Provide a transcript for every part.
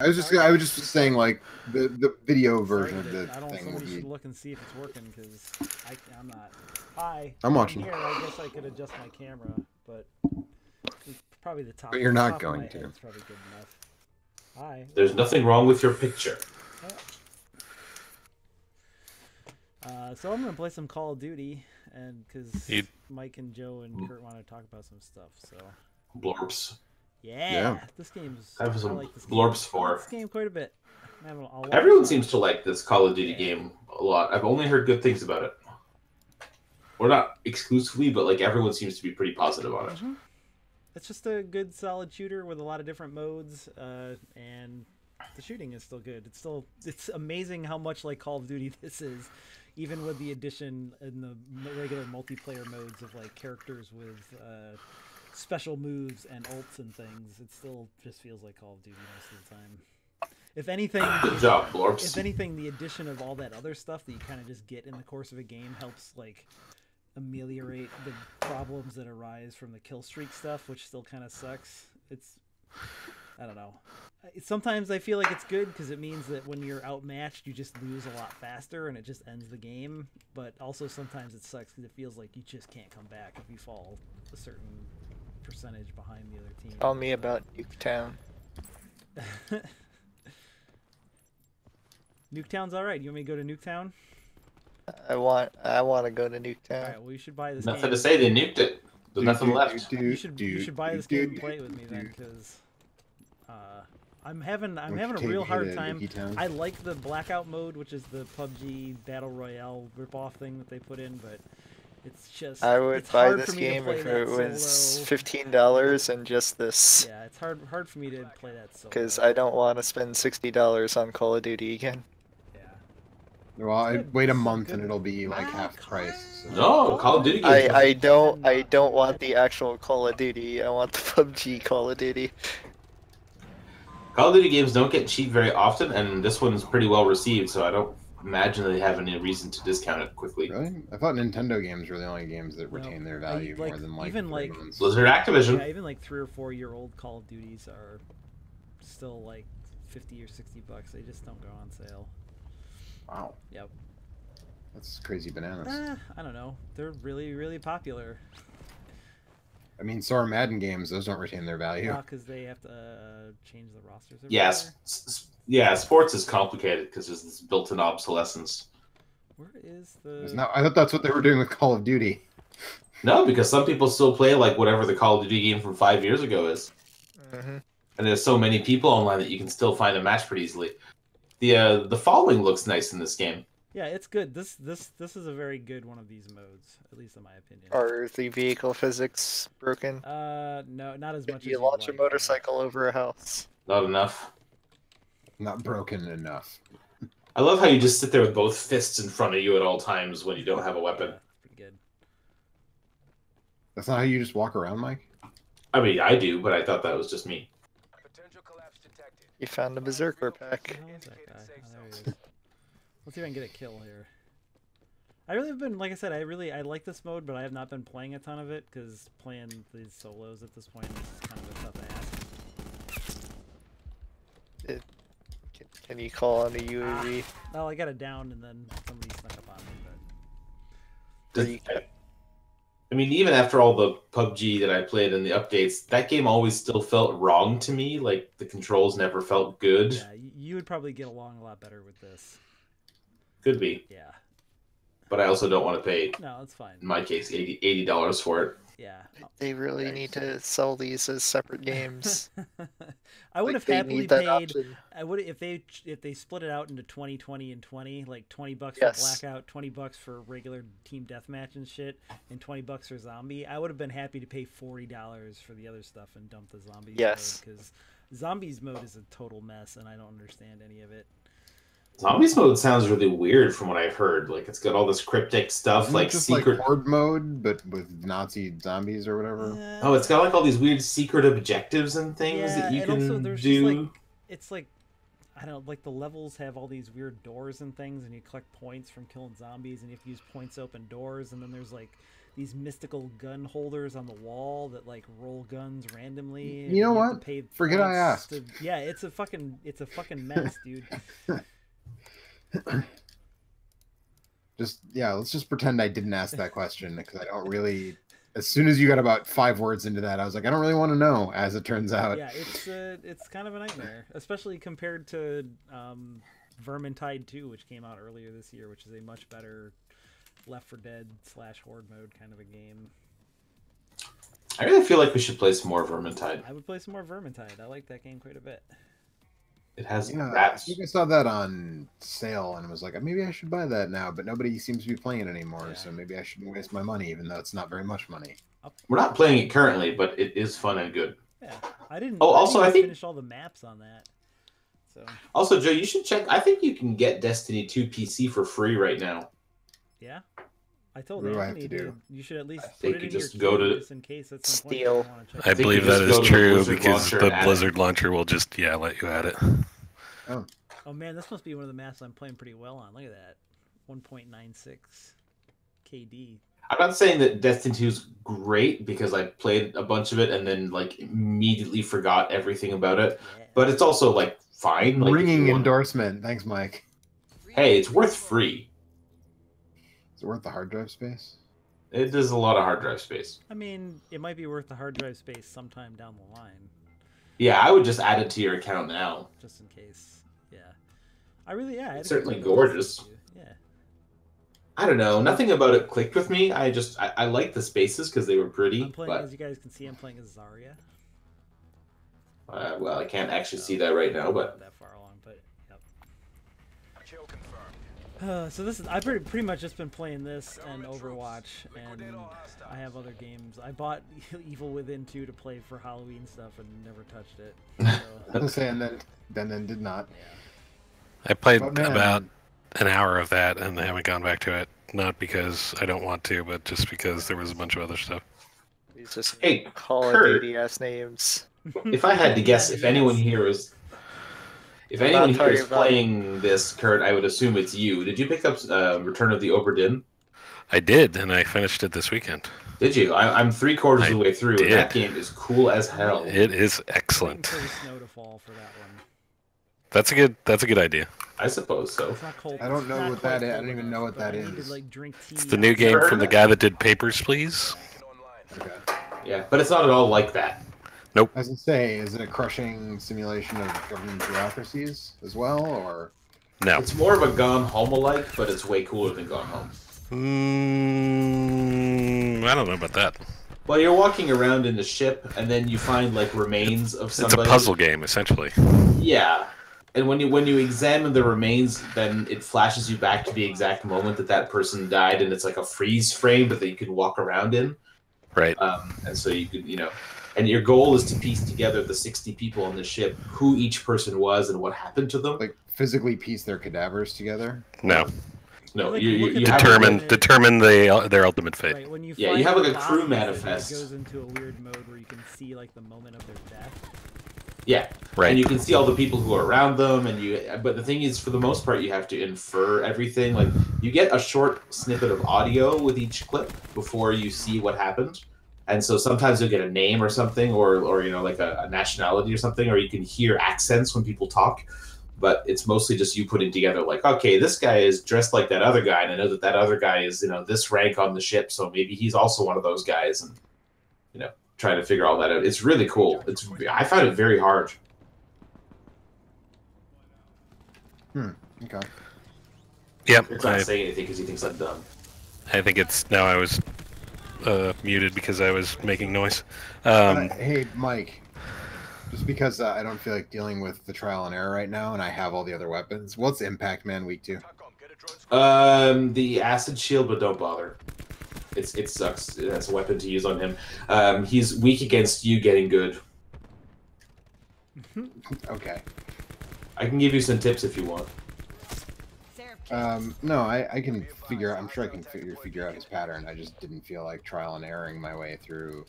I was just saying like the video version of Sorry, the I don't. thing would Somebody be. should look and see if it's working because I'm not. Hi, I'm watching. here. I guess I could adjust my camera, but it's probably the top. But you're not top going of my to. head is probably good enough. Hi. There's nothing wrong with your picture. So I'm gonna play some Call of Duty, and because You- Mike and Joe and Kurt want to talk about some stuff, so Blorps. yeah. This game's. I have some like this Blorps game. I like 4. this game quite a bit. I'm having a lot Everyone of fun. seems to like this Call of Duty game a lot. I've only heard good things about it. Or not exclusively, but like everyone seems to be pretty positive on it. It's just a good, solid shooter with a lot of different modes, and the shooting is still good. It's amazing how much like Call of Duty this is, even with the addition in the regular multiplayer modes of like characters with special moves and ults and things. It still just feels like Call of Duty most of the time. If anything, Good job, Blorps. if anything, the addition of all that other stuff that you kind of just get in the course of a game helps like ameliorate the problems that arise from the kill streak stuff, which still kind of sucks. I don't know. Sometimes I feel like it's good because it means that when you're outmatched, you just lose a lot faster and it just ends the game. But also sometimes it sucks because it feels like you just can't come back if you fall a certain percentage behind the other team. Tell me about Nuketown. Nuketown's all right. You want me to go to Nuketown? I want to go to All Nuketown. right. Well, you should buy this. Nothing game. to say, they nuked it. There's nothing left. You should buy this game and play it with me then, because I'm having a real hard time. I like the blackout mode, which is the PUBG Battle Royale ripoff thing that they put in, but it's just I would it's buy hard this for me to game play if that it was solo. $15 and just this. Yeah, it's hard for me to play that solo. Because I don't want to spend $60 on Call of Duty again. Well, I good. wait a It's month good. and it'll be like half price. So. No, Call of Duty games. I don't want the actual Call of Duty. I want the PUBG Call of Duty. Call of Duty games don't get cheap very often, and this one's pretty well received, so I don't imagine they have any reason to discount it quickly. Really? I thought Nintendo games were the only games that retain their value like, more than like even like months. Blizzard Activision. Yeah, even like 3 or 4 year old Call of Duties are still like $50 or $60. They just don't go on sale. Wow. Yep. That's crazy bananas. I don't know. They're really, really popular. I mean, so are Madden games. Those don't retain their value. Because they have to change the rosters. Every Yes. Yeah, sports is complicated because there's this built-in obsolescence. Where is the... I thought that's what they were doing with Call of Duty. No, because some people still play like whatever the Call of Duty game from 5 years ago is. Mm-hmm. And there's so many people online that you can still find a match pretty easily. The following looks nice in this game. Yeah, it's good. This is a very good one of these modes, at least in my opinion. Are the vehicle physics broken? No, not as much as You launch a motorcycle over a house. Not enough. Not broken enough. I love how you just sit there with both fists in front of you at all times when you don't have a weapon. Yeah, pretty good. That's not how you just walk around, Mike? I mean, I do, but I thought that was just me. You found a berserker pack. Where is that guy? Oh, there he is. Let's see if I can get a kill here. I really have been, like I said, I like this mode, but I have not been playing a ton of it because playing these solos at this point is kind of a tough ask. Can you call on a UAV? Well, I got it down and then somebody snuck up on me. But I mean, even after all the PUBG that I played and the updates, that game always still felt wrong to me. Like, the controls never felt good. yeah, you would probably get along a lot better with this. Could be. Yeah. But I also don't want to pay, No, it's fine. in my case, $80 for it. Yeah. They really need to sell these as separate games. I would have they happily need that paid. option. I would if they split it out into 20, 20, and 20, like $20 for Yes. blackout, $20 for regular team deathmatch and shit, and $20 for zombie. I would have been happy to pay $40 for the other stuff and dump the zombies Yes. mode because zombies mode is a total mess and I don't understand any of it. Zombies mode sounds really weird from what I've heard. Like, it's got all this cryptic stuff, Isn't it like just secret... like horde mode, but with Nazi zombies or whatever. Oh, it's got like all these weird secret objectives and things Yeah, that you and can also there's do. just like it's like I don't know, like the levels have all these weird doors and things, and you collect points from killing zombies, and you have to use points to open doors, and then there's like these mystical gun holders on the wall that like roll guns randomly. You know have to what? pay Forget I points asked. yeah, it's a fucking mess, dude. Let's just pretend I didn't ask that question because I don't really. As soon as you got about 5 words into that, I was like, I don't really want to know. As it turns out, Yeah, it's kind of a nightmare, especially compared to Vermintide 2, which came out earlier this year, which is a much better Left 4 Dead / Horde mode kind of a game. I really feel like we should play some more Vermintide. I would play some more Vermintide. I like that game quite a bit. It has I rats. think I saw that on sale and was like, maybe I should buy that now, but nobody seems to be playing it anymore, Yeah. so maybe I shouldn't waste my money, even though it's not very much money. We're not playing it currently, but it is fun and good. Yeah, I didn't. Oh, also, I I think- finished all the maps on that. So Also, Joe, you should check. I think you can get Destiny 2 PC for free right now. yeah, I told What do I have Anthony to do? dude, you should at least put think it you in your just go queue to- just in case at some point Steal. you wanna check I it out. believe you just that go is to the true Blizzard because launcher the and add it. Blizzard launcher will just let you add it. Oh man, this must be one of the maps I'm playing pretty well on. Look at that, 1.96 KD. I'm not saying that Destiny 2 is great because I played a bunch of it and then like immediately forgot everything about it. Yeah. But it's also like fine. Like, if Ringing you want- endorsement. Thanks, Mike. Hey, it's worth free. Is it worth the hard drive space? It does a lot of hard drive space. I mean, it might be worth the hard drive space sometime down the line, Yeah, I would just add it to your account now. just in case. Yeah, I had a It's good certainly time with gorgeous. Destiny 2. Yeah. I don't know. Nothing about it clicked with me. I like the spaces because they were pretty. I'm playing, But as you guys can see, I'm playing as Zarya. well, I can't actually see that right now. But Not that far along, but yep. So this is I've pretty much just been playing this and Overwatch, and I have other games. I bought Evil Within 2 to play for Halloween stuff and never touched it. So, I was saying then did not. yeah. I played But man- about an hour of that and I haven't gone back to it. Not because I don't want to, but just because there was a bunch of other stuff. These just Hey, Call of Kurt. Duty ass names. if I had to guess, if anyone here is, if anyone here talking is about- playing this, Kurt, I would assume it's you. Did you pick up Return of the Obra Dinn? I did, and I finished it this weekend. Did you? I'm 3/4 of the I way through. did. And that game is cool as hell. It is Waiting excellent. for the snow to fall for that one. That's a good idea. I suppose so. It's not cold. I don't it's know not what quite that is. I cold don't even enough, know what but that I need is. to like drink tea. It's the new game heard from the of guy that did Papers, Please. Okay. Yeah, but it's not at all like that. As I say, is it a crushing simulation of government bureaucracies as well, or No. It's more of a Gone Home-alike, but it's way cooler than Gone Home. I don't know about that. Well, you're walking around in the ship, and then you find like remains of It's somebody. a puzzle game, essentially. Yeah, and when you examine the remains, then it flashes you back to the exact moment that person died, and it's like a freeze frame, but that you can walk around in. Right. And so you could, and your goal is to piece together the 60 people on the ship, who each person was and what happened to them. like physically piece their cadavers together? No. No, Like, you look at have Determine their ultimate fate. Right, when you Yeah, you find have, like, the a crew bodies, manifest. It goes into a weird mode where you can see like the moment of their death. Yeah, Right. and you can see all the people who are around them, but the thing is, for the most part, you have to infer everything. Like, you get a short snippet of audio with each clip before you see what happened, and so sometimes you'll get a name or something, or like a nationality or something, or you can hear accents when people talk. But it's mostly just you putting together, like, okay, this guy is dressed like that other guy, and I know that other guy is, this rank on the ship, so maybe he's also one of those guys, and trying to figure all that out. It's really cool. I found it very hard. Okay. Yep. It's not saying anything because he thinks I'm dumb. I think it's now I was muted because I was making noise. Hey, Mike. Just because I don't feel like dealing with the trial and error right now, and I have all the other weapons. What's Impact Man week 2? The acid shield, but don't bother. It sucks. That's a weapon to use on him. He's weak against you getting good. Okay. I can give you some tips if you want. No, I can figure. I'm sure I can figure out his pattern. I just didn't feel like trial and erroring my way through.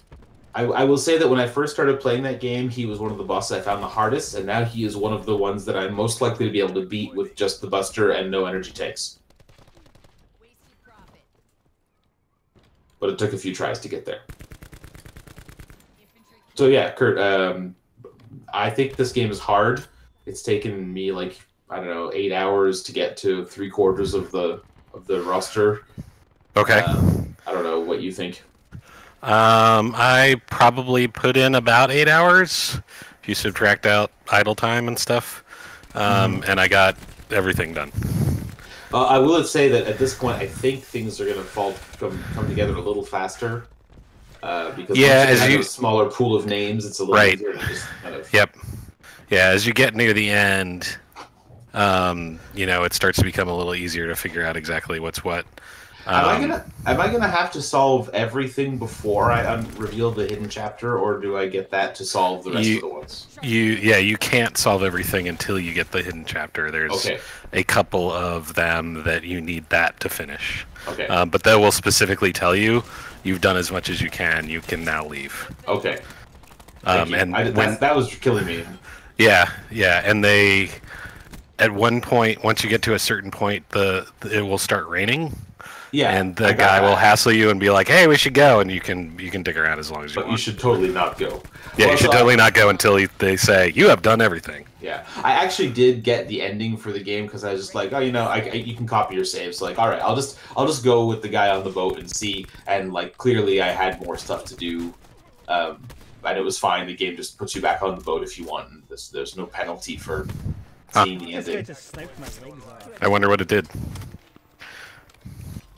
I will say that when I first started playing that game, he was one of the bosses I found the hardest, and now he is one of the ones that I'm most likely to be able to beat with just the Buster and no energy takes. but it took a few tries to get there. So yeah, Kurt, I think this game is hard. It's taken me like, I don't know, 8 hours to get to 3/4 of the roster. Okay. I don't know what you think. I probably put in about 8 hours if you subtract out idle time and stuff, and I got everything done. I will say that at this point, I think things are going to come together a little faster. Because as you have a smaller pool of names, it's a little easier to just kind of... Yep. Yeah, as you get near the end, it starts to become a little easier to figure out exactly what's what. Am I gonna have to solve everything before I reveal the hidden chapter, or do I get that to solve the rest of the ones? You can't solve everything until you get the hidden chapter. There's a couple of them that you need that to finish. Okay. But that will specifically tell you you've done as much as you can. You can now leave. Okay. That was killing me. Yeah, and they, at one point, once you get to a certain point, it will start raining. Yeah, and the guy will hassle you and be like, "Hey, we should go," and you can dig around as long as you want. But you should totally not go. Yeah, you should totally not go until they say you have done everything. Yeah, I actually did get the ending for the game because I was just like, oh, you can copy your saves. So like, all right, I'll just go with the guy on the boat and see. And like, clearly, I had more stuff to do, and it was fine. The game just puts you back on the boat if you want. And there's no penalty for seeing the ending. I wonder what it did.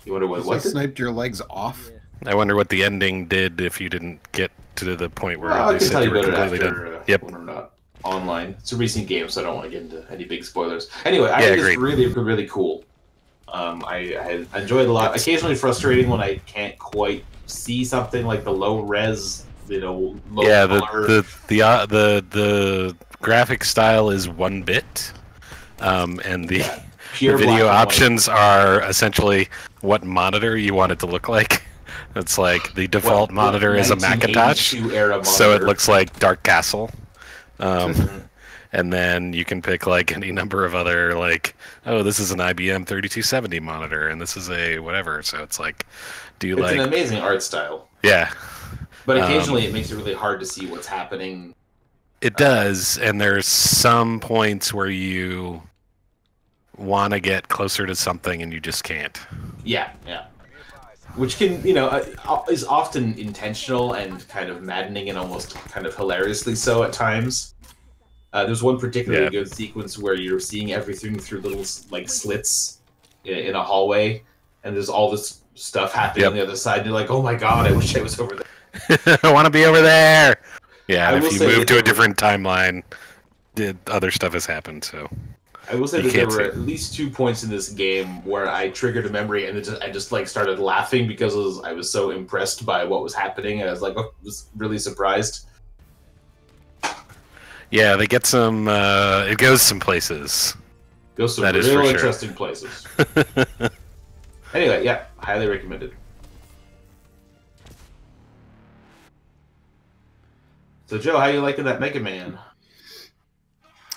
You wonder what sniped your legs off? I wonder what the ending did if you didn't get to the point where they said you were completely done. Yep. When we're not online. It's a recent game, so I don't want to get into any big spoilers. Anyway, I think it's really cool. I enjoy it a lot. Occasionally frustrating when I can't quite see something like the low res, low color. The graphic style is 1-bit, and the video options are essentially what monitor you want it to look like. It's like the default monitor is a Macintosh, so it looks like Dark Castle. And then you can pick like any number of other this is an IBM 3270 monitor, and this is a whatever. So it's like, it's an amazing art style. Yeah. But occasionally it makes it really hard to see what's happening. It does, and there's some points where you want to get closer to something and you just can't. Yeah. Which can, is often intentional and kind of maddening and almost kind of hilariously so at times. There's one particularly good sequence where you're seeing everything through little slits in a hallway, and there's all this stuff happening on the other side. And you're like, oh my god, I wish I was over there. I want to be over there. Yeah, and if you move to a different timeline, other stuff has happened. So I will say that there were at least 2 points in this game where I triggered a memory and I just started laughing because I was so impressed by what was happening, and I was really surprised. Yeah, they get some. It goes some places. Goes some real interesting places. Anyway, yeah, highly recommended. So, Joe, how you liking that Mega Man?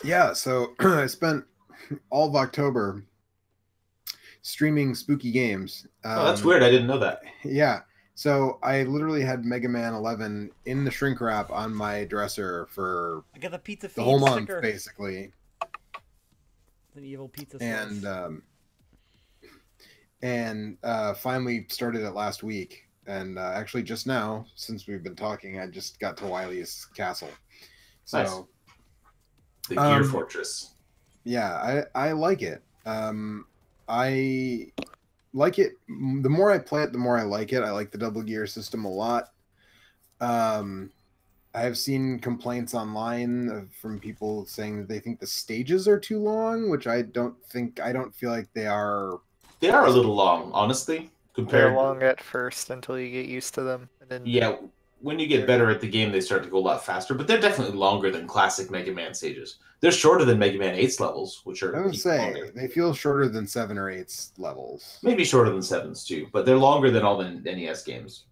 Yeah, so I spent all of October streaming spooky games. Oh, that's weird. I didn't know that. Yeah. So I literally had Mega Man 11 in the shrink wrap on my dresser for I got the whole month, basically. An evil pizza and finally started it last week. And actually just now, since we've been talking, I just got to Wily's castle. So nice. The Gear Fortress. Yeah, I like it. I like it. The more I play it, the more I like it. I like the double gear system a lot. I have seen complaints online from people saying that they think the stages are too long, which I don't feel like they are. They are a little long, honestly. They're long at first until you get used to them. And then when you get better at the game, they start to go a lot faster. But they're definitely longer than classic Mega Man stages. They're shorter than Mega Man 8's levels, which are. I would say they feel shorter than 7 or 8's levels. Maybe shorter than 7's too, but they're longer than all the NES games.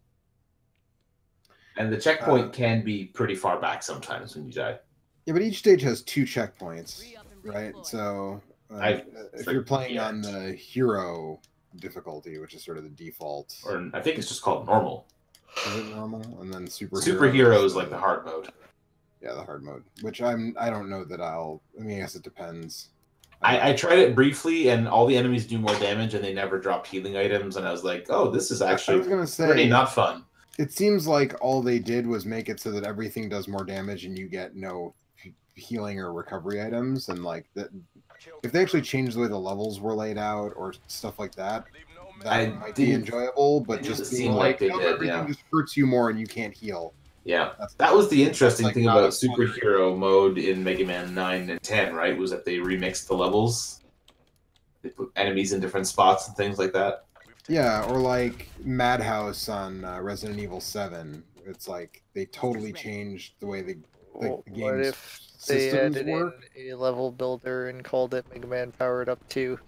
And the checkpoint can be pretty far back sometimes when you die. Yeah, but each stage has 2 checkpoints, right? So if you're playing on the hero difficulty, which is sort of the default. Or I think it's just called normal. Is it normal? And then Superhero is like the hard mode. Yeah, the hard mode. Which I don't know that I'll. I mean, I guess it depends. I tried it briefly, and all the enemies do more damage, and they never drop healing items. And I was like, "Oh, this is actually I was gonna say, pretty not fun." It seems like all they did was make it so that everything does more damage, and you get no healing or recovery items. And like that, if they actually changed the way the levels were laid out or stuff like that, that might be enjoyable. But just being like they did, everything just hurts you more, and you can't heal. Yeah, that was the interesting thing about superhero mode in Mega Man 9 and 10, right? Was that they remixed the levels. They put enemies in different spots and things like that. Yeah, or like Madhouse on Resident Evil 7. It's like they totally changed the way the game's what if they added in a level builder and called it Mega Man Powered Up 2?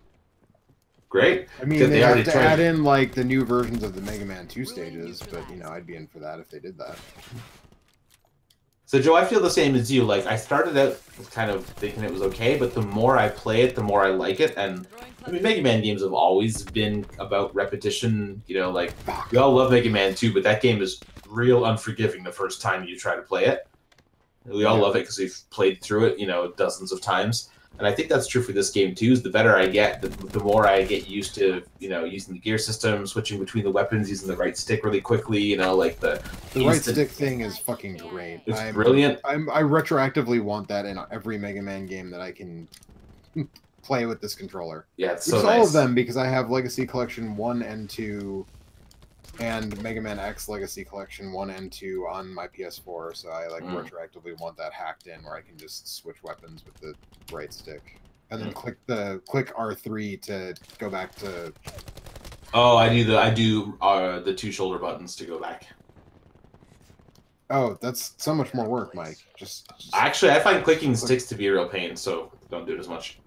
Great. I mean, they have to add in like the new versions of the Mega Man 2 stages, but you know, I'd be in for that if they did that. So Joe, I feel the same as you. Like, I started out kind of thinking it was okay, but the more I play it, the more I like it. And I mean, Mega Man games have always been about repetition. You know, like we all love Mega Man 2, but that game is real unforgiving the first time you try to play it. We all love it because we've played through it, you know, dozens of times. And I think that's true for this game too. Is the better I get, the more I get used to, you know, using the gear system, switching between the weapons, using the right stick really quickly. You know, like the right stick thing is fucking great. It's brilliant. I retroactively want that in every Mega Man game that I can play with this controller. Yeah, it's so nice. All of them, because I have Legacy Collection 1 and 2, and Mega Man X Legacy Collection 1 and 2 on my PS4, so I like retroactively want that hacked in where I can just switch weapons with the right stick. And then click R3 to go back to... Oh, I do the two shoulder buttons to go back. Oh, that's so much more work, Mike. Just... Actually, I find clicking sticks to be a real pain, so don't do it as much.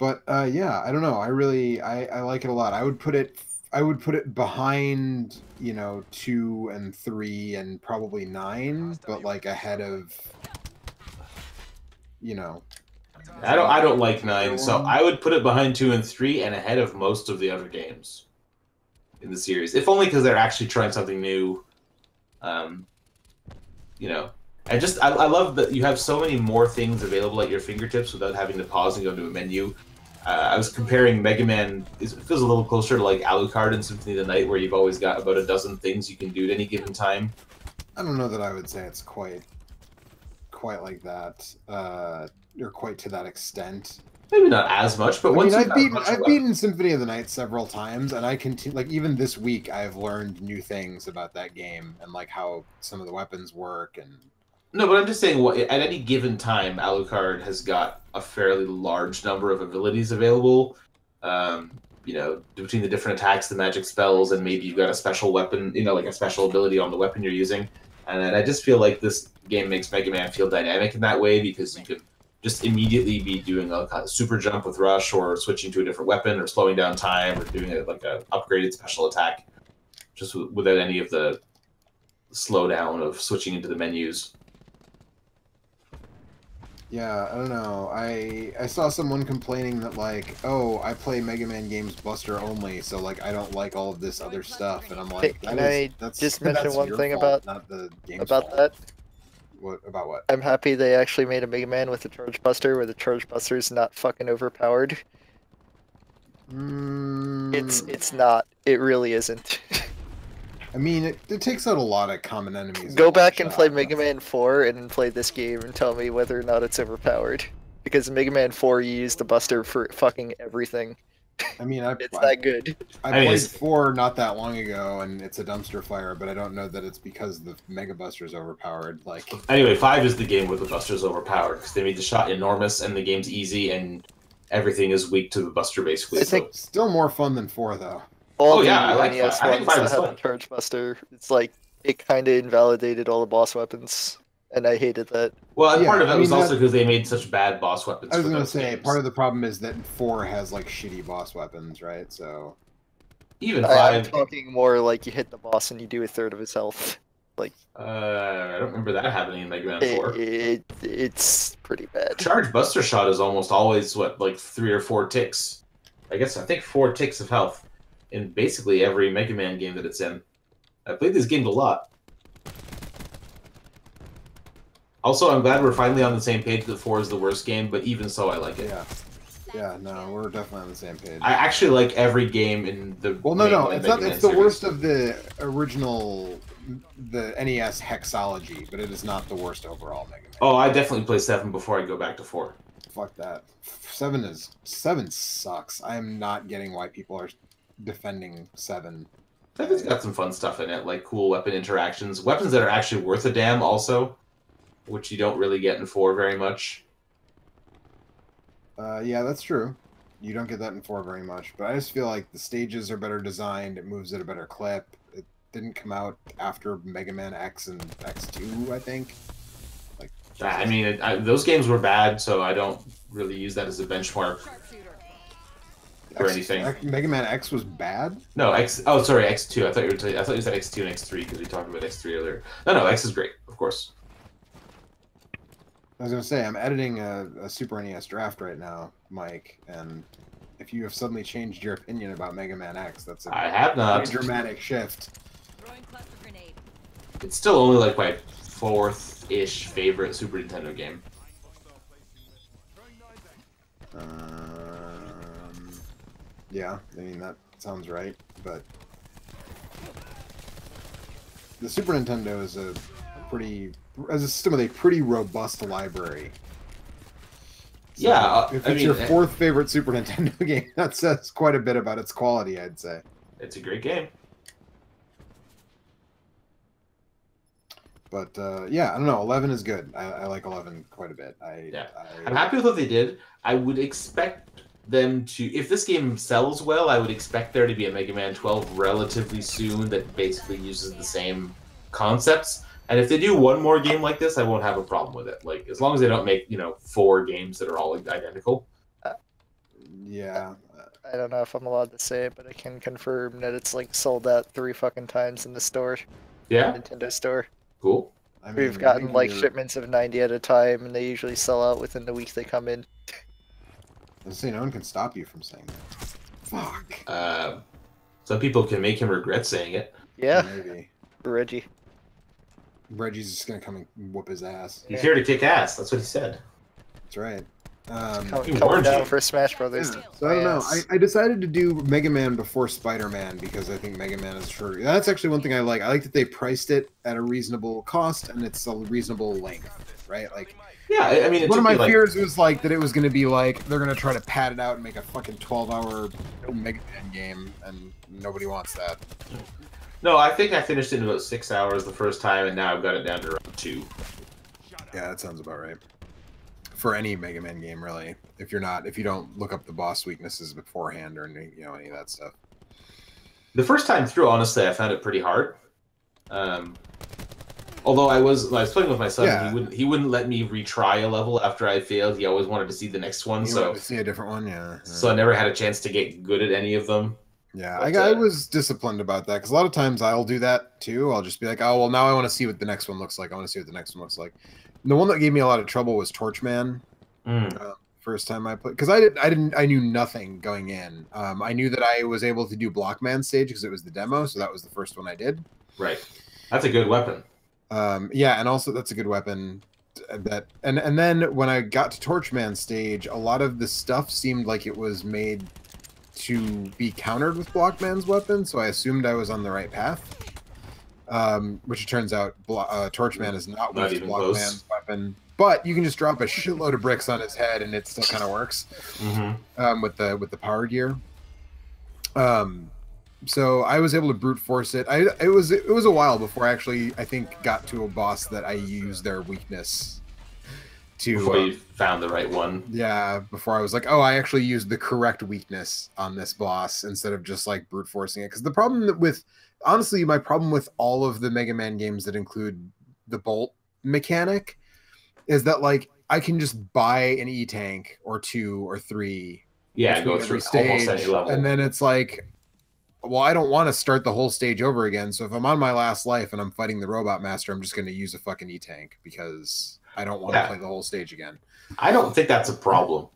But yeah, I don't know. I like it a lot. I would put it behind, you know, 2 and 3 and probably 9, but like ahead of, you know. I don't like 9, so I would put it behind 2 and 3 and ahead of most of the other games in the series. If only because they're actually trying something new. You know. I love that you have so many more things available at your fingertips without having to pause and go to a menu. I was comparing Mega Man. It feels a little closer to like Alucard and Symphony of the Night, where you've always got about a dozen things you can do at any given time. I don't know that I would say it's quite like that, or quite to that extent. Maybe not as much, but I've beaten Symphony of the Night several times, and I continue. Like even this week, I've learned new things about that game and like how some of the weapons work and. No, but I'm just saying, at any given time, Alucard has got a fairly large number of abilities available. You know, between the different attacks, the magic spells, and maybe you've got a special weapon, you know, like a special ability on the weapon you're using. And I just feel like this game makes Mega Man feel dynamic in that way, because you could just immediately be doing a super jump with Rush, or switching to a different weapon, or slowing down time, or doing like a upgraded special attack, just without any of the slowdown of switching into the menus. Yeah, I don't know. I saw someone complaining that like, oh, I play Mega Man games Buster only, so like I don't like all of this other stuff, and I'm like, can I just mention one thing about that? What about what? I'm happy they actually made a Mega Man with a Charge Buster, where the Charge Buster is not fucking overpowered. It's not. It really isn't. I mean, it takes out a lot of common enemies. Go back and play Mega Man 4 and play this game and tell me whether or not it's overpowered. Because in Mega Man 4, you use the Buster for fucking everything. I mean, it's that good. I played 4 not that long ago, and it's a dumpster fire, but I don't know that it's because the Mega Buster's overpowered. Like, anyway, 5 is the game where the Buster's overpowered, because they made the shot enormous, and the game's easy, and everything is weak to the Buster, basically. I think still more fun than 4, though. Oh yeah, I like that. I think 5 is fun. Charge Buster. It's like it kind of invalidated all the boss weapons, and I hated that. Well, part of it was also because they made such bad boss weapons. I was going to say part of the problem is that 4 has like shitty boss weapons, right? So even 5. I'm talking more like you hit the boss and you do a third of his health. I don't remember that happening in Mega Man 4. It's pretty bad. Charge Buster Shot is almost always, what, like 3 or 4 ticks? I think 4 ticks of health in basically every Mega Man game that it's in. I played this game a lot. Also, I'm glad we're finally on the same page that 4 is the worst game, but even so, I like it. Yeah. Yeah, no, we're definitely on the same page. I actually like every game in the. Well, no, it's not. It's the series. worst of the original, the NES hexology, but it is not the worst overall Mega Man. Oh, I definitely play 7 before I go back to 4. Fuck that. 7 sucks. I am not getting why people are defending 7. 7's got some fun stuff in it, like cool weapon interactions, weapons that are actually worth a damn, also, which you don't really get in 4 very much. Yeah, that's true. You don't get that in 4 very much, but I just feel like the stages are better designed. It moves at a better clip. It didn't come out after Mega Man X and X2, I think. Like, I mean, those games were bad, so I don't really use that as a benchmark for anything. Mega Man X was bad? No, X. Oh, sorry, X2. I thought you said X2 and X3 because we talked about X3 earlier. No, X is great, of course. I was going to say, I'm editing a Super NES draft right now, Mike, and if you have suddenly changed your opinion about Mega Man X, that's a I have not. dramatic shift. It's still only like my 4th-ish favorite Super Nintendo game. Yeah, I mean, that sounds right, but the Super Nintendo is a system with a pretty robust library. So Yeah, if it's your 4th favorite Super Nintendo game, that says quite a bit about its quality, I'd say. It's a great game. But yeah, I don't know. 11 is good. I like 11 quite a bit. I'm happy with what they did. I would expect them to, if this game sells well, I would expect there to be a Mega Man 12 relatively soon that basically uses the same concepts. And if they do one more game like this, I won't have a problem with it. Like, as long as they don't make, 4 games that are all identical. Yeah. I don't know if I'm allowed to say it, but I can confirm that it's like sold out 3 fucking times in the store. Yeah. Nintendo store. Cool. I mean, We've gotten like shipments of 90 at a time, and they usually sell out within the week they come in. Let's say no one can stop you from saying that. Fuck. Some people can make him regret saying it. Yeah. Maybe. Reggie. Reggie's just gonna come and whoop his ass. He's here to kick ass. That's what he said. That's right. Coming down for Smash Brothers. Yeah. So I don't know. I decided to do Mega Man before Spider-Man because I think Mega Man is true. That's actually one thing I like. I like that they priced it at a reasonable cost and it's a reasonable length, right? Like, yeah, I mean, one of my fears was like that it was going to be like they're going to try to pad it out and make a fucking 12-hour Mega Man game, and nobody wants that. No, I think I finished it in about 6 hours the first time, and now I've got it down to around 2. Yeah, that sounds about right. For any Mega Man game, really. If you don't look up the boss weaknesses beforehand or any of that stuff. The first time through, honestly, I found it pretty hard. Although I was playing with my son, Yeah. and he wouldn't let me retry a level after I failed. He always wanted to see the next one, You wanted to see a different one, yeah. So I never had a chance to get good at any of them. Yeah, But, I was disciplined about that because a lot of times I'll do that too. I'll just be like, oh well, now I want to see what the next one looks like. And the one that gave me a lot of trouble was Torchman. First time I played, because I knew nothing going in. I knew that I was able to do Blockman stage because it was the demo, so that was the first one I did. Right, that's a good weapon. Yeah, and also that's a good weapon. And then when I got to Torchman stage, a lot of the stuff seemed like it was made to be countered with Blockman's weapon, so I assumed I was on the right path. Which it turns out Torchman is not with Blockman's weapon, but you can just drop a shitload of bricks on his head and it still kind of works. With the power gear. So I was able to brute force it. It was a while before I actually, I think, got to a boss that I used their weakness to. Before you found the right one. Yeah, before I was like, oh, I actually used the correct weakness on this boss instead of just like brute forcing it. Because the problem honestly, my problem with all of the Mega Man games that include the bolt mechanic is that like I can just buy an E-tank or 2 or 3. Yeah, go through almost any level. And then it's like, well, I don't want to start the whole stage over again. So if I'm on my last life and I'm fighting the robot master, I'm just going to use a fucking E-tank because I don't want to play the whole stage again. I don't think that's a problem.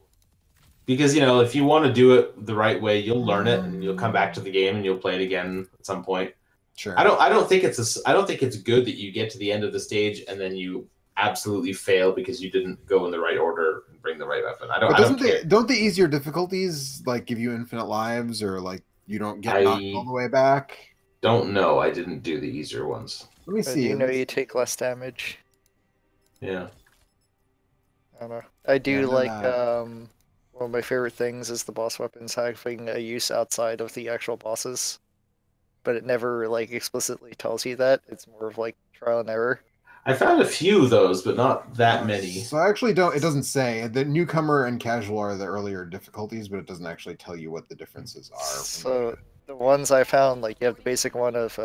Because, if you want to do it the right way, you'll learn it and you'll come back to the game and you'll play it again at some point. Sure. I don't think it's good that you get to the end of the stage and then you absolutely fail because you didn't go in the right order and bring the right weapon. Don't the easier difficulties like give you infinite lives or like you don't get knocked all the way back? Don't know. I didn't do the easier ones. Let me see. You take less damage. Yeah. I don't know. I do one of my favorite things is the boss weapons having a use outside of the actual bosses. But it never explicitly tells you that. It's more of trial and error. I found a few of those, but not that many. So I actually don't. It doesn't say the newcomer and casual are the earlier difficulties, but it doesn't actually tell you what the differences are. So the ones I found, you have the basic one of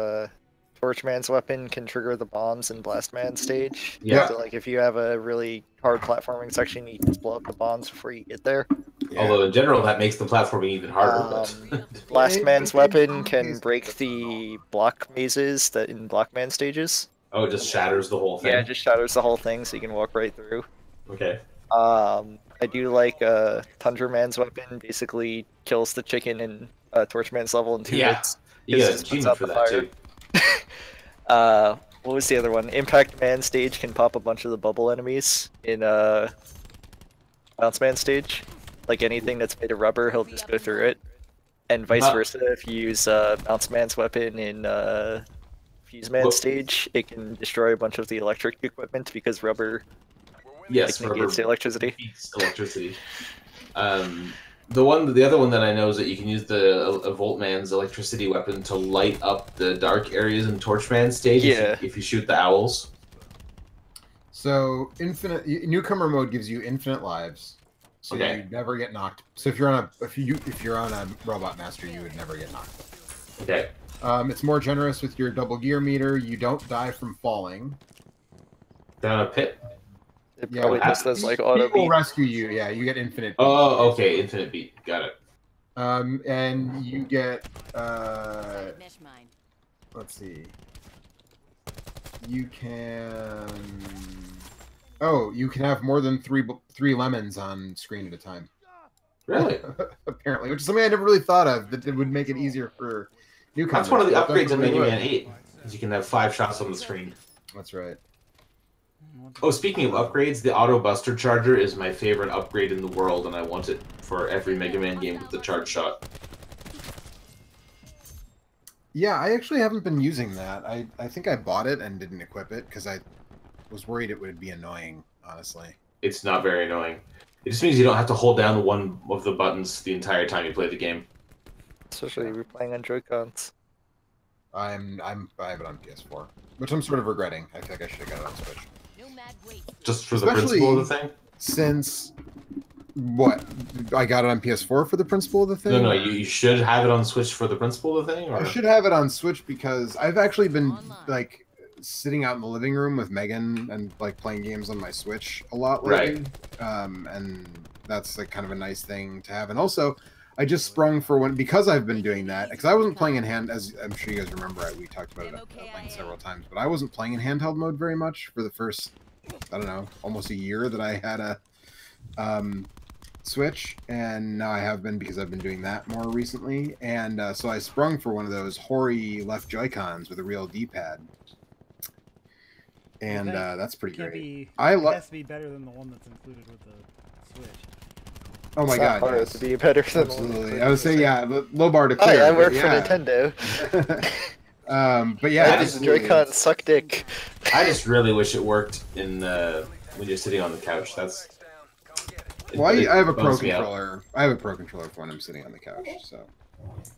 Torchman's weapon can trigger the bombs in Blastman stage. Yeah. So if you have a really hard platforming section, you can just blow up the bombs before you get there. Yeah. Although in general that makes the platforming even harder. Blastman's weapon can break the block mazes that in Blockman stages. Oh, it just shatters the whole thing? Yeah, it just shatters the whole thing so you can walk right through. Okay. I do like Tundraman's weapon basically kills the chicken in Torchman's level in 2 hits. You get an achievement for that too. What was the other one? Impact Man stage can pop a bunch of the bubble enemies in Bounce Man stage. Anything that's made of rubber, he'll just go through it. And vice versa, if you use Bounce Man's weapon in Fuse Man stage, it can destroy a bunch of the electric equipment because rubber negates the electricity. The other one that I know is that you can use the Voltman's electricity weapon to light up the dark areas in Torchman stage if you shoot the owls. So newcomer mode gives you infinite lives. So you never get knocked. So if you're on a robot master, you would never get knocked. Okay. It's more generous with your double gear meter. You don't die from falling. Down a pit? It probably just does auto beat. Will rescue you. Yeah, you get infinite beat. Oh, okay, infinite beat. Got it. And you get let's see. You can have more than three lemons on screen at a time. Really? Apparently, which is something I never really thought of. That it would make it easier for newcomers. That's one of the upgrades in Mega Man 8. Is you can have 5 shots on the screen. That's right. Oh, speaking of upgrades, the Auto Buster Charger is my favorite upgrade in the world, and I want it for every Mega Man game with the charge shot. Yeah, I actually haven't been using that. I think I bought it and didn't equip it because I was worried it would be annoying, honestly. It's not very annoying. It just means you don't have to hold down one of the buttons the entire time you play the game. Especially if you're playing on Joy-Cons. I have it on PS4, which I'm sort of regretting. I feel like I should have got it on Switch. Just for the principle of the thing? Since what? I got it on PS4 for the principle of the thing? No, you should have it on Switch for the principle of the thing? Or? I should have it on Switch because I've actually been sitting out in the living room with Megan and playing games on my Switch a lot lately. Right. And that's kind of a nice thing to have. And also, I just sprung for one because I've been doing that because I wasn't playing in hand, as I'm sure you guys remember. We talked about it at length several times, but I wasn't playing in handheld mode very much for the first, I don't know, almost a year that I had a Switch, and now I have been because I've been doing that more recently. And so I sprung for one of those hoary left Joy-Cons with a real D-pad. And that's pretty great. It has to be better than the one that's included with the Switch. Oh my god! Yes. To be better than absolutely. I would say low bar to clear. I work for Nintendo. But yeah, Joy-Con suck dick. I just really wish it worked in when you're sitting on the couch. Well, I have a Pro controller. I have a Pro controller for when I'm sitting on the couch. So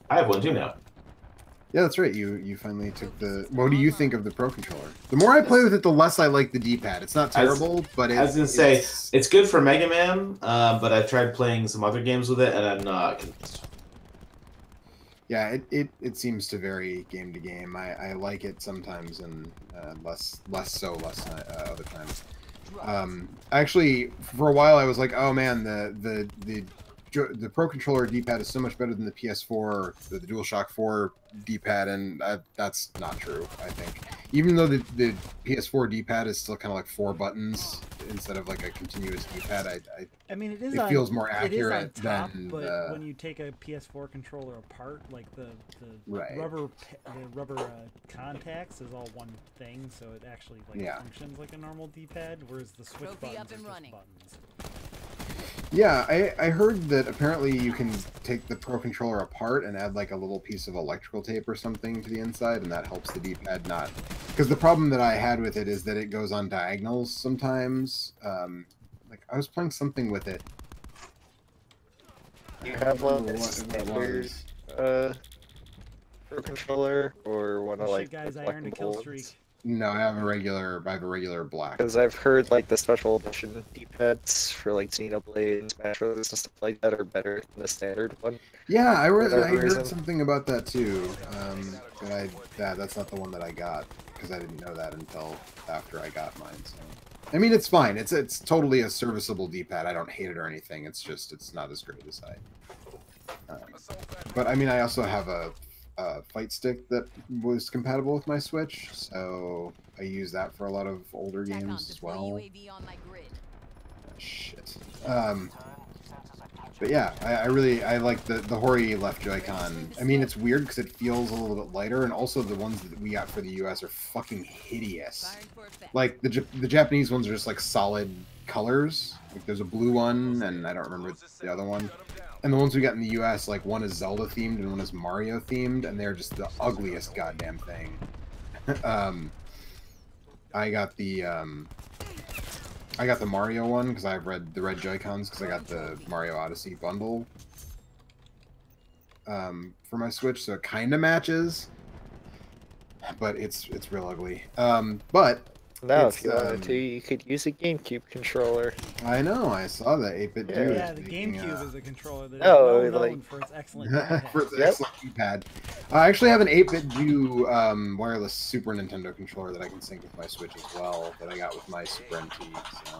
I have one too now. Yeah, that's right. You finally took the. What do you think of the Pro controller? The more I play with it, the less I like the D-pad. It's not terrible, but I was gonna say it's good for Mega Man. But I've tried playing some other games with it, and I'm not convinced. Yeah, it seems to vary game to game. I like it sometimes, and less other times. Actually, for a while I was like, oh man, the the Pro Controller D-pad is so much better than the PS4, the DualShock 4 D-pad, and that's not true, I think. Even though the PS4 D-pad is still kind of like 4 buttons instead of like a continuous D-pad, I mean, it feels more accurate it is on top, than but when you take a PS4 controller apart, like the Right. rubber contacts is all one thing, so it actually like functions like a normal D-pad, whereas the Switch buttons is just buttons. Yeah, I heard that apparently you can take the Pro Controller apart and add like a little piece of electrical tape or something to the inside, and that helps the D-pad not... Because the problem that I had with it is that it goes on diagonals sometimes. Like, I was playing something with it. You have like a standard Pro Controller, or one of like guys, I earned a kill streak. No, I have a regular black. Because I've heard like the special edition D-pads for like Xenoblade and Smash Bros. And stuff like that are better than the standard one. Yeah, I heard something about that too. But that's not the one that I got because I didn't know that until after I got mine. So. I mean, it's fine. It's totally a serviceable D-pad. I don't hate it or anything. It's just it's not as great as but I mean, I also have a fight stick that was compatible with my Switch, so I use that for a lot of older games as well. Shit. But yeah, I like the Hori left Joy-Con. I mean, it's weird because it feels a little bit lighter, and also the ones that we got for the US are fucking hideous. Like the Japanese ones are just like solid colors. Like there's a blue one, and I don't remember the other one. And the ones we got in the US, like one is Zelda themed and one is Mario themed, and they're just the ugliest goddamn thing. I got the Mario one because I've read the red Joy-Cons because I got the Mario Odyssey bundle for my Switch, so it kind of matches, but it's real ugly. But no, if you wanted to, you could use a GameCube controller. I know, I saw that 8-bit dude. Yeah, the GameCube is a controller that is well known for its excellent for its excellent keypad. I actually have an 8-bit Jew wireless Super Nintendo controller that I can sync with my Switch as well, that I got with my Super NT, so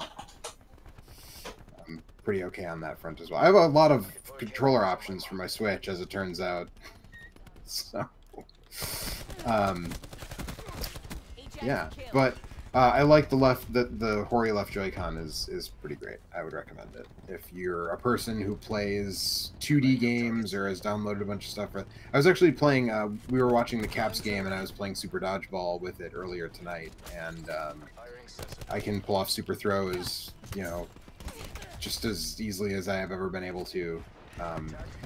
I'm pretty okay on that front as well. I have a lot of controller options for my Switch, as it turns out. So, yeah, but I like the Hori left Joy-Con is pretty great. I would recommend it if you're a person who plays 2D games or has downloaded a bunch of stuff. I was actually playing. We were watching the Caps game, and I was playing Super Dodgeball with it earlier tonight, and I can pull off super throws, you know, just as easily as I have ever been able to.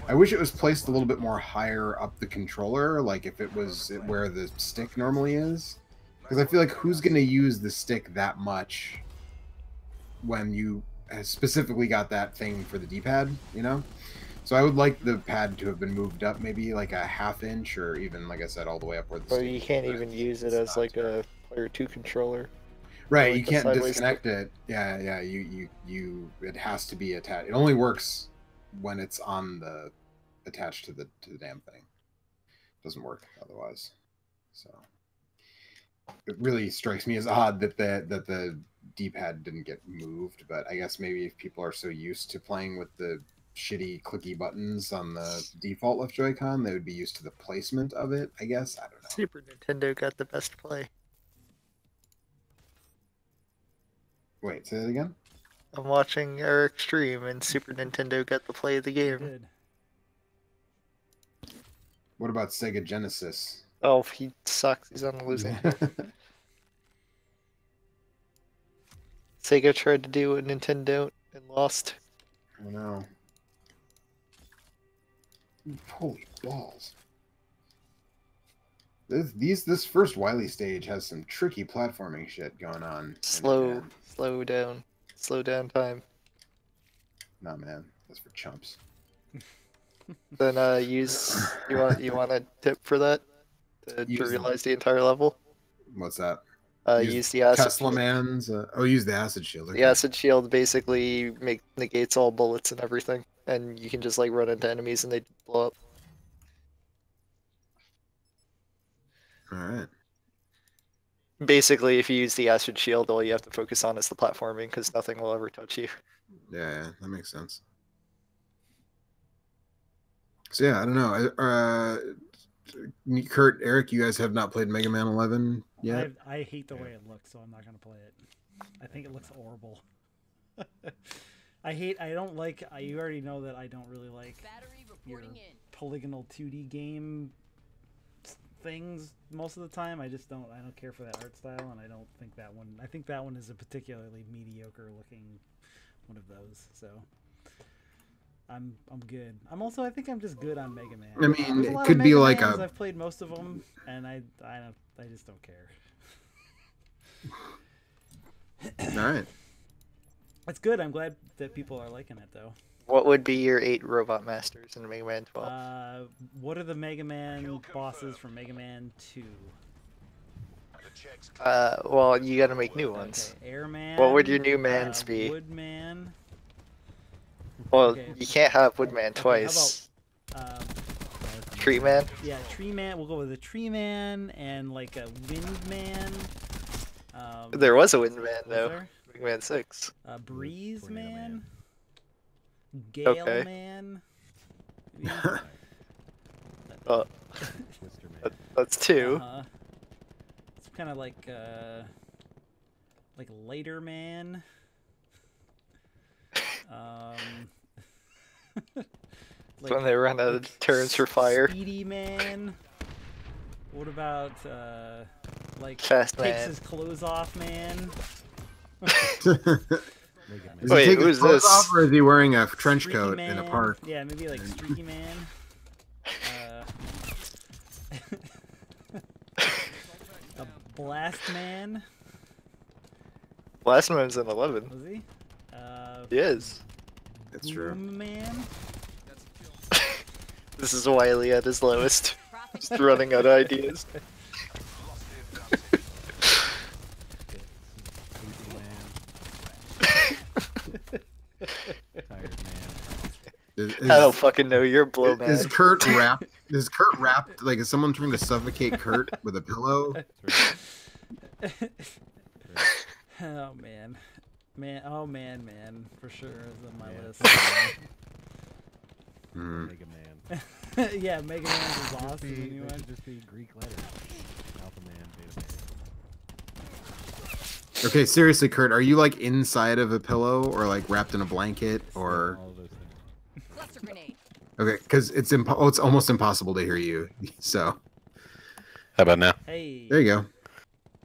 I wish it was placed a little bit more higher up the controller, like if it was where the stick normally is. Because I feel like who's going to use the stick that much when you specifically got that thing for the D-pad, you know? So I would like the pad to have been moved up maybe like a ½ inch or even, like I said, all the way up where the stick. Or you can't even use it as like a Player 2 controller. Right, you can't disconnect it. Yeah, it has to be attached. It only works when it's on attached to the damn thing. It doesn't work otherwise. So it really strikes me as odd that the D-pad didn't get moved, but I guess maybe if people are so used to playing with the shitty clicky buttons on the default left Joy-Con, they would be used to the placement of it, I guess. I don't know. Super Nintendo got the best play. Wait, say that again? I'm watching Eric stream, and Super Nintendo got the play of the game. What about Sega Genesis? Oh, he sucks. He's on the losing team. Sega tried to do what Nintendo and lost. I know. Holy balls. This first Wily stage has some tricky platforming shit going on. Slow down time. Nah, man, that's for chumps. Then you want a tip for that to realize the entire level? What's that? Use the acid Tesla shield. Man's. Use the acid shield. Okay. The acid shield basically negates all bullets and everything, and you can just like run into enemies and they blow up. All right. Basically, if you use the acid shield, all you have to focus on is the platforming because nothing will ever touch you. Yeah, that makes sense. So yeah, I don't know. Kurt, Eric, you guys have not played Mega Man 11 yet. I hate the way it looks, so I'm not gonna play it. I think it looks horrible. I don't like. You already know that I don't really like your polygonal 2D game things most of the time. I don't care for that art style, and I don't think that one. I think that one is a particularly mediocre looking one of those. So I'm good. I think I'm just good on Mega Man. I mean, There's a lot it could of be Mega like Mans. a. I've played most of them, and I just don't care. All right. It's good. I'm glad that people are liking it, though. What would be your 8 robot masters in Mega Man 12? What are the Mega Man bosses from Mega Man 2? Well, you gotta make new ones. Okay, Airman. What would your new mans be? Woodman. Well, Okay. you can't have Woodman twice. How about, Tree Man? yeah, Tree Man. We'll go with a Tree Man and like a Wind Man. There was a Wind Man, was though. there? Mega Man 6. Breeze Man. Gale Okay. Man. Oh, that's 2. It's kind of like Later Man. When they run out of turns for fire. Speedy Man. What about like Fast takes Man. his clothes off Man? Is Wait, he taking who's his clothes this? off, or is he wearing a trench Streaky coat Man. in a park? Yeah, maybe like Streaky Man. A Blast Man. Last Man's in 11. Was he? He is. That's true. Boom Man. This is Wily at his lowest. Just running out of ideas. I don't fucking know. You're blow man. Is Kurt wrapped? Is Kurt wrapped? Like, is someone trying to suffocate Kurt with a pillow? Oh man, man, for sure is on my list. Mega Man. Yeah, Mega Man is awesome. They Anyone? should just be Greek letters. Alpha Man, Beta Man. Okay, seriously, Kurt, are you like inside of a pillow, or like wrapped in a blanket, or? All of those things. Cluster grenade. Okay, because it's it's almost impossible to hear you. So How about now? Hey. there you go.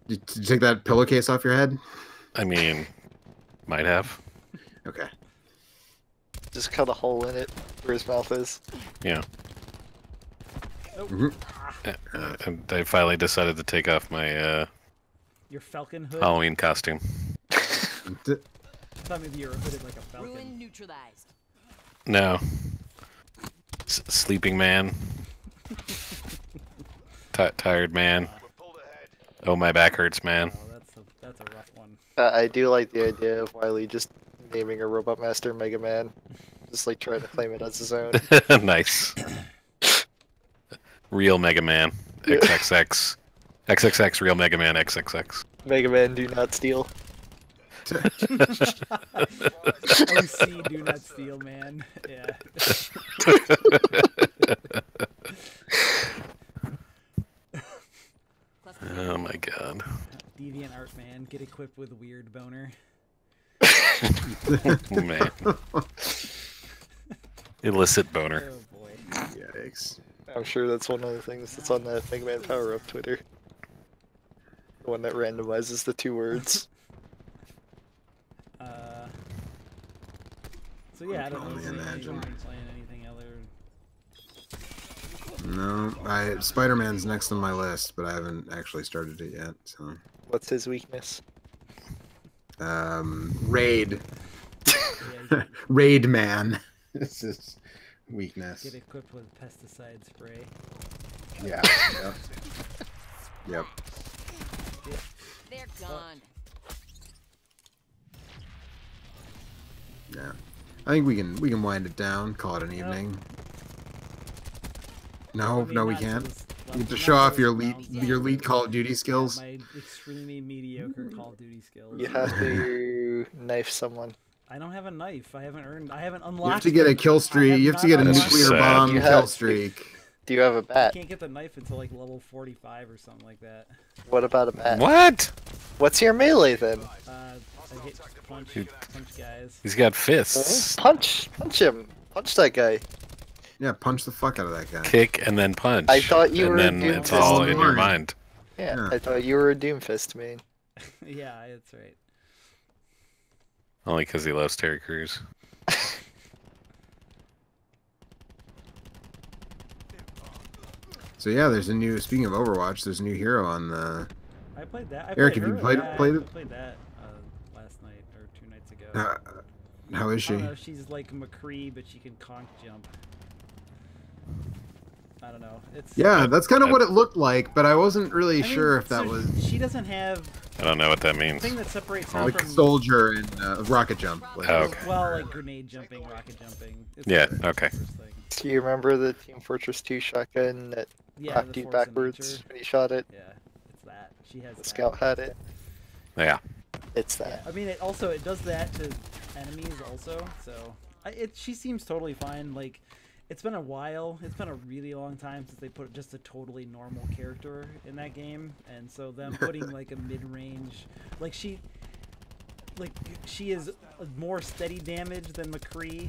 Did you take that pillowcase off your head? I mean, might have. Okay. Just cut a hole in it where his mouth is. Yeah. Mhm. And I finally decided to take off my Your Falcon hood. Halloween costume. I thought maybe you were hooded like a Falcon. Ruin neutralized. No. Sleeping man. Tired man. Oh, my back hurts, man. Oh, that's a rough one. I do like the idea of Wily just naming a Robot Master Mega Man. Just like trying to claim it as his own. Nice. Real Mega Man. XXX. XXX, real Mega Man XXX. Mega Man, do not steal. OC, do not steal, man. Yeah. Oh my god. Deviant Art Man, get equipped with weird boner. Man. Illicit boner. Oh boy. Yikes. I'm sure that's one of the things that's on that Mega Man Power Up Twitter. The one that randomizes the 2 words. So yeah, I don't know. only Have you imagine. been playing anything other? No, Spider-Man's next on my list, but I haven't actually started it yet. So, What's his weakness? Raid, Yeah, Raid Man. This is weakness. get equipped with pesticide spray. Yeah. Yep. Yep. They're gone. Yeah. I think we can wind it down. Call it an evening. No, I mean, no, we not can't. to this You have to level- show not off to your this lead bounds. your lead Call of Duty skills. My extremely mediocre Call of Duty skills. You have to knife someone. I I don't have a knife. I haven't unlocked. You have to get a kill streak. You have to get a nuclear sad. bomb You kill have- streak. Do you have a I bat? can't get the knife until like level 45 or something like that. What about a bat? What? What's your melee then? I hit punch guys. He's got fists. Punch him. Punch that guy. Yeah, punch the fuck out of that guy. Kick and then punch. I thought you were And then Doomfist. it's all in your mind. Yeah, Yeah. I thought you were a Doomfist man. Yeah, that's right. Only because he loves Terry Crews. So yeah, there's a new. Speaking of Overwatch, there's a new hero on the. I played that. Eric, have you her. played Yeah, it? I played that last night or 2 nights ago. How is I she? don't know, she's like McCree, but she can conch jump. I don't know. It's Yeah, that's kind of what it looked like, but I wasn't really I mean, sure if that so was she doesn't have I don't know what that the means. thing that separates her like from soldier and rocket jump. Like, Oh, okay. well, like grenade jumping, rocket jumping. It's Yeah, the okay. first thing. Do you remember the Team Fortress 2 shotgun that Yeah, knocked the you force of backwards nature. when you shot it? Yeah, it's that. She has The that. scout had it. Yeah. It's Yeah, that. I mean, it does that to enemies also. So she seems totally fine. Like, it's been a while. It's been a really long time since they put just a totally normal character in that game, and so them putting like a mid-range, like she is more steady damage than McCree,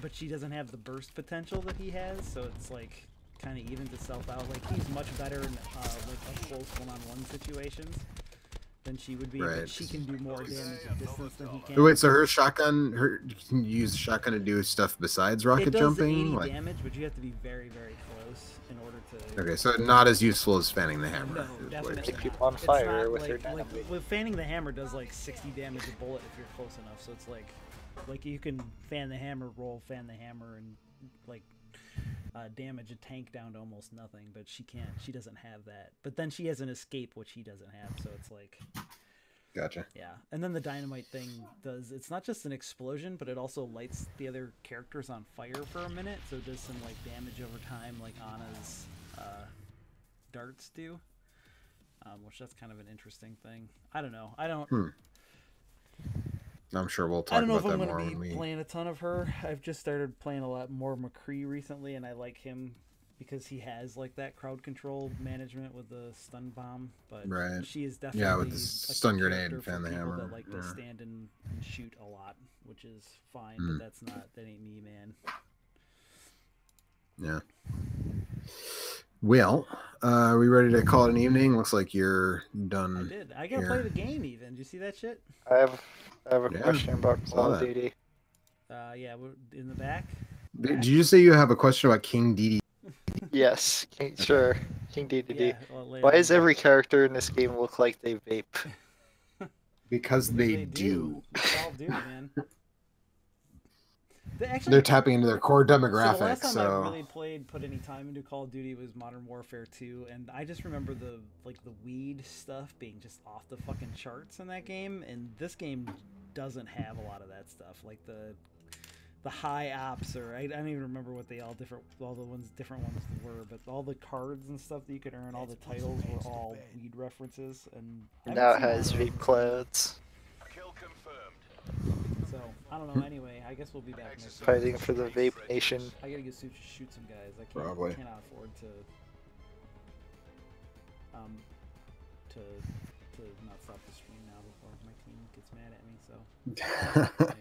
but she doesn't have the burst potential that he has. So it's like kind of evens itself out. Like he's much better in like up close one-on-one situations than she would be, Right. but she can do more damage at distance than he can. Oh, wait, so her shotgun, you can use the shotgun to do stuff besides rocket it does jumping? 80 Like, damage, but you have to be very, very close in order to. okay, so not as useful as fanning the hammer. No, is what you're definitely saying. Keep people on It's fire not with like, her like dynamite. with fanning the hammer does like 60 damage a bullet if you're close enough. So it's like you can fan the hammer, fan the hammer, and like damage a tank down to almost nothing. But she can't. She doesn't have that. But then she has an escape, which he doesn't have. So it's like. Gotcha. Yeah, and then the dynamite thing it's not just an explosion, but it also lights the other characters on fire for a minute, so it does some like damage over time, like Anna's darts do, which that's kind of an interesting thing. I don't know. I'm sure we'll I talk don't know about if that I'm more going to when be we. playing a ton of her. I've just started playing a lot more McCree recently, and I like him because he has like that crowd control management with the stun bomb, but Right. she is definitely Yeah, with the a stun key grenade character and for fan the people hammer. that like to Yeah. stand and shoot a lot, which is fine, Mm. but that ain't me, man. Yeah. Well, are we ready to call it an evening? Looks like you're done. I gotta here. play the game even. Did you see that shit? I have a Yeah, question about saw Call of that. Duty. Yeah, in the back. Did you just say you have a question about King Dedede? Yes, sure. King DDD. Yeah, well, later Why on. does every character in this game look like they vape? Because they do. Call of Duty, man. Actually, They're tapping into their core So the demographic. last time So, I really put any time into Call of Duty was Modern Warfare 2, and I just remember the weed stuff being just off the fucking charts in that game, and this game doesn't have a lot of that stuff. Like the high ops, or I don't even remember what different ones were, but all the cards and stuff that you could earn, all the titles were all weed references, and I Now it haven't has seen all vape those. clouds. So I don't know. Anyway, I guess we'll be back next week. Fighting for the vape nation. I gotta go shoot some guys. I Probably. cannot afford to not stop the stream now before my team gets mad at me. So. Right.